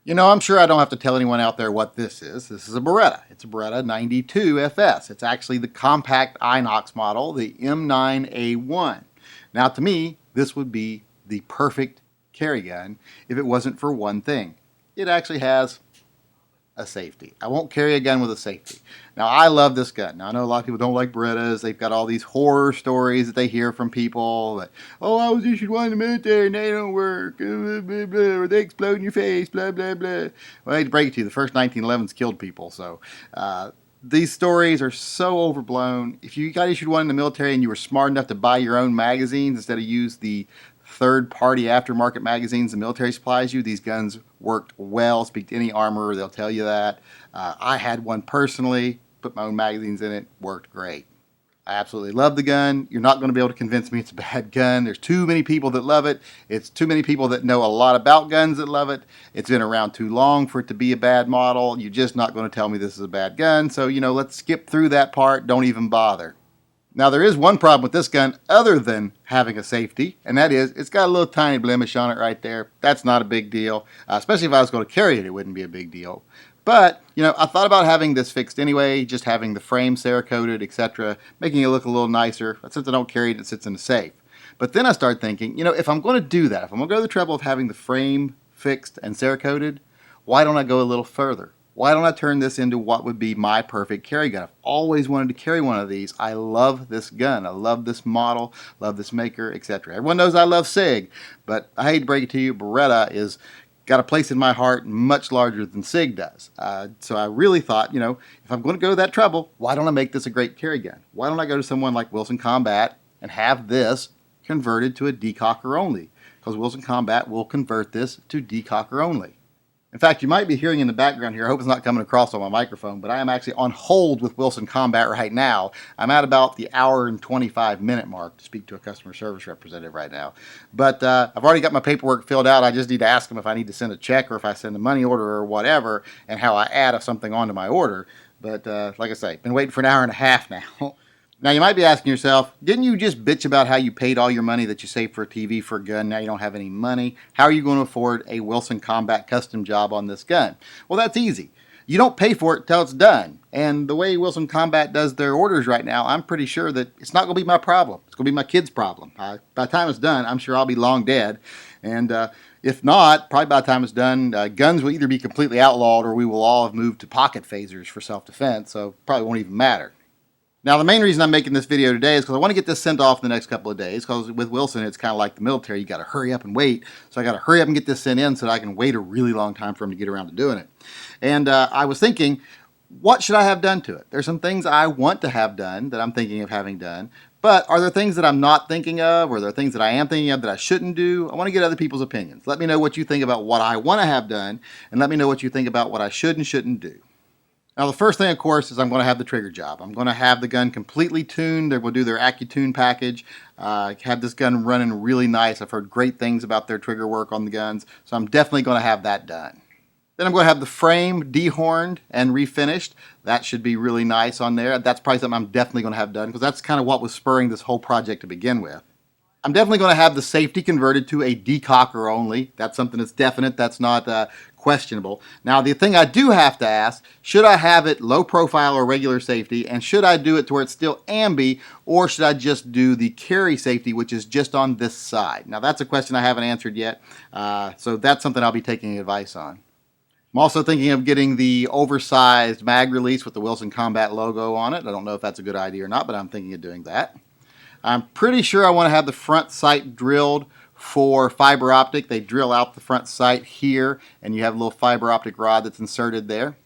You know, I'm sure I don't have to tell anyone out there what this is. This is a Beretta. It's a Beretta 92 FS. It's actually the compact Inox model, the M9A1. Now, to me, this would be the perfect carry gun if it wasn't for one thing. It actually has a safety. I won't carry a gun with a safety. Now, I love this gun. Now, I know a lot of people don't like Berettas. They've got all these horror stories that they hear from people that, oh, I was issued one in the military and they don't work, blah, blah, blah, or they explode in your face, blah, blah, blah. Well, I hate to break it to you, the first 1911s killed people, so these stories are so overblown. If you got issued one in the military and you were smart enough to buy your own magazines instead of use the third-party aftermarket magazines the military supplies you, these guns worked well. Speak to any armorer, they'll tell you that. I had one personally, put my own magazines in it, worked great. I absolutely love the gun. You're not going to be able to convince me it's a bad gun. There's too many people that love it. It's too many people that know a lot about guns that love it. It's been around too long for it to be a bad model. You're just not going to tell me this is a bad gun. So, let's skip through that part. Don't even bother. Now, there is one problem with this gun other than having a safety, and that is it's got a little tiny blemish on it right there. That's not a big deal. Especially if I was going to carry it, it wouldn't be a big deal. But, I thought about having this fixed anyway, just having the frame Cerakoted, etc., making it look a little nicer. But since I don't carry it, it sits in the safe. But then I started thinking, if I'm going to do that, if I'm going to go to the trouble of having the frame fixed and Cerakoted, why don't I go a little further? Why don't I turn this into what would be my perfect carry gun? I've always wanted to carry one of these. I love this gun. I love this model, love this maker, etc. Everyone knows I love SIG, but I hate to break it to you, Beretta is got a place in my heart much larger than SIG does. So I really thought, if I'm going to go to that trouble, why don't I make this a great carry gun? Why don't I go to someone like Wilson Combat and have this converted to a decocker only? Because Wilson Combat will convert this to decocker only. In fact, you might be hearing in the background here, I hope it's not coming across on my microphone, but I am actually on hold with Wilson Combat right now. I'm at about the hour and 25-minute mark to speak to a customer service representative right now. But I've already got my paperwork filled out. I just need to ask them if I need to send a check or if I send a money order or whatever, and how I add something onto my order. But like I say, been waiting for an hour and a half now. Now, you might be asking yourself, didn't you just bitch about how you paid all your money that you saved for a TV for a gun? Now you don't have any money. How are you going to afford a Wilson Combat custom job on this gun? Well, that's easy. You don't pay for it till it's done. And the way Wilson Combat does their orders right now, I'm pretty sure that it's not going to be my problem. It's going to be my kid's problem. By the time it's done, I'm sure I'll be long dead. And if not, probably by the time it's done, guns will either be completely outlawed or we will all have moved to pocket phasers for self-defense. So probably won't even matter. Now, the main reason I'm making this video today is because I want to get this sent off in the next couple of days, because with Wilson, it's kind of like the military. You got to hurry up and wait. So I got to hurry up and get this sent in so that I can wait a really long time for him to get around to doing it. And I was thinking, what should I have done to it? There's some things I want to have done that I'm thinking of having done, but are there things that I'm not thinking of, or are there things that I am thinking of that I shouldn't do? I want to get other people's opinions. Let me know what you think about what I want to have done, and let me know what you think about what I should and shouldn't do. Now, the first thing, of course, is I'm going to have the trigger job. I'm going to have the gun completely tuned. They will do their AccuTune package. Have this gun running really nice. I've heard great things about their trigger work on the guns, so I'm definitely going to have that done. Then I'm going to have the frame dehorned and refinished. That should be really nice on there. That's probably something I'm definitely going to have done, because that's kind of what was spurring this whole project to begin with. I'm definitely going to have the safety converted to a decocker only. That's something that's definite. That's not questionable. Now, the thing I do have to ask, should I have it low profile or regular safety? And should I do it to where it's still ambi, or should I just do the carry safety, which is just on this side? Now, that's a question I haven't answered yet. So that's something I'll be taking advice on. I'm also thinking of getting the oversized mag release with the Wilson Combat logo on it. I don't know if that's a good idea or not, but I'm thinking of doing that. I'm pretty sure I want to have the front sight drilled for fiber optic. They drill out the front sight here, and you have a little fiber optic rod that's inserted there.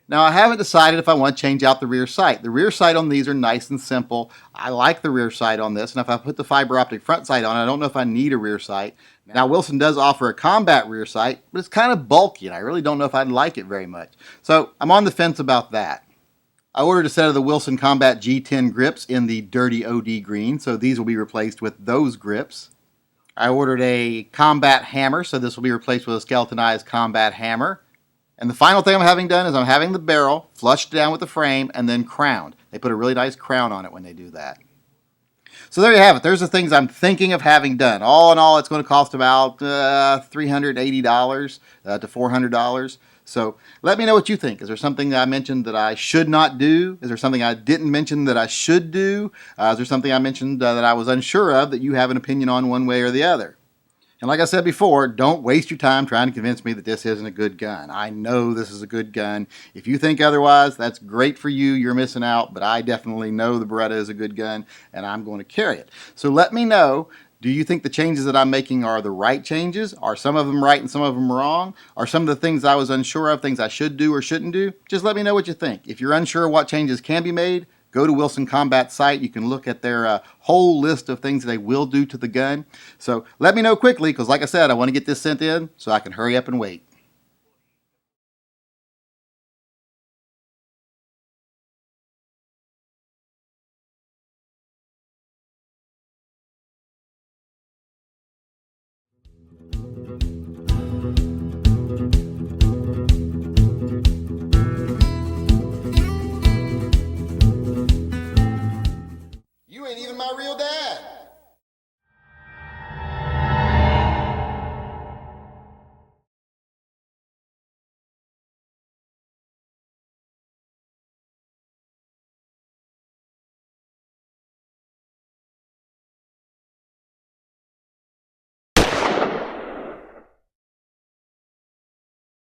Now, I haven't decided if I want to change out the rear sight. The rear sight on these are nice and simple. I like the rear sight on this, and if I put the fiber optic front sight on, I don't know if I need a rear sight. Now, Wilson does offer a combat rear sight, but it's kind of bulky, and I really don't know if I'd like it very much. So I'm on the fence about that. I ordered a set of the Wilson Combat G10 grips in the Dirty OD green, so these will be replaced with those grips. I ordered a combat hammer, so this will be replaced with a skeletonized combat hammer. And the final thing I'm having done is I'm having the barrel flushed down with the frame and then crowned. They put a really nice crown on it when they do that. So there you have it. There's the things I'm thinking of having done. All in all, it's going to cost about $380 to $400. So let me know what you think. Is there something that I mentioned that I should not do? Is there something I didn't mention that I should do? Is there something I mentioned that I was unsure of that you have an opinion on one way or the other? And like I said before, don't waste your time trying to convince me that this isn't a good gun. I know this is a good gun. If you think otherwise, that's great for you. You're missing out. But I definitely know the Beretta is a good gun, and I'm going to carry it. So let me know. Do you think the changes that I'm making are the right changes? Are some of them right and some of them wrong? Are some of the things I was unsure of things I should do or shouldn't do? Just let me know what you think. If you're unsure what changes can be made, go to Wilson Combat's site. You can look at their whole list of things they will do to the gun. So let me know quickly because, like I said, I want to get this sent in so I can hurry up and wait.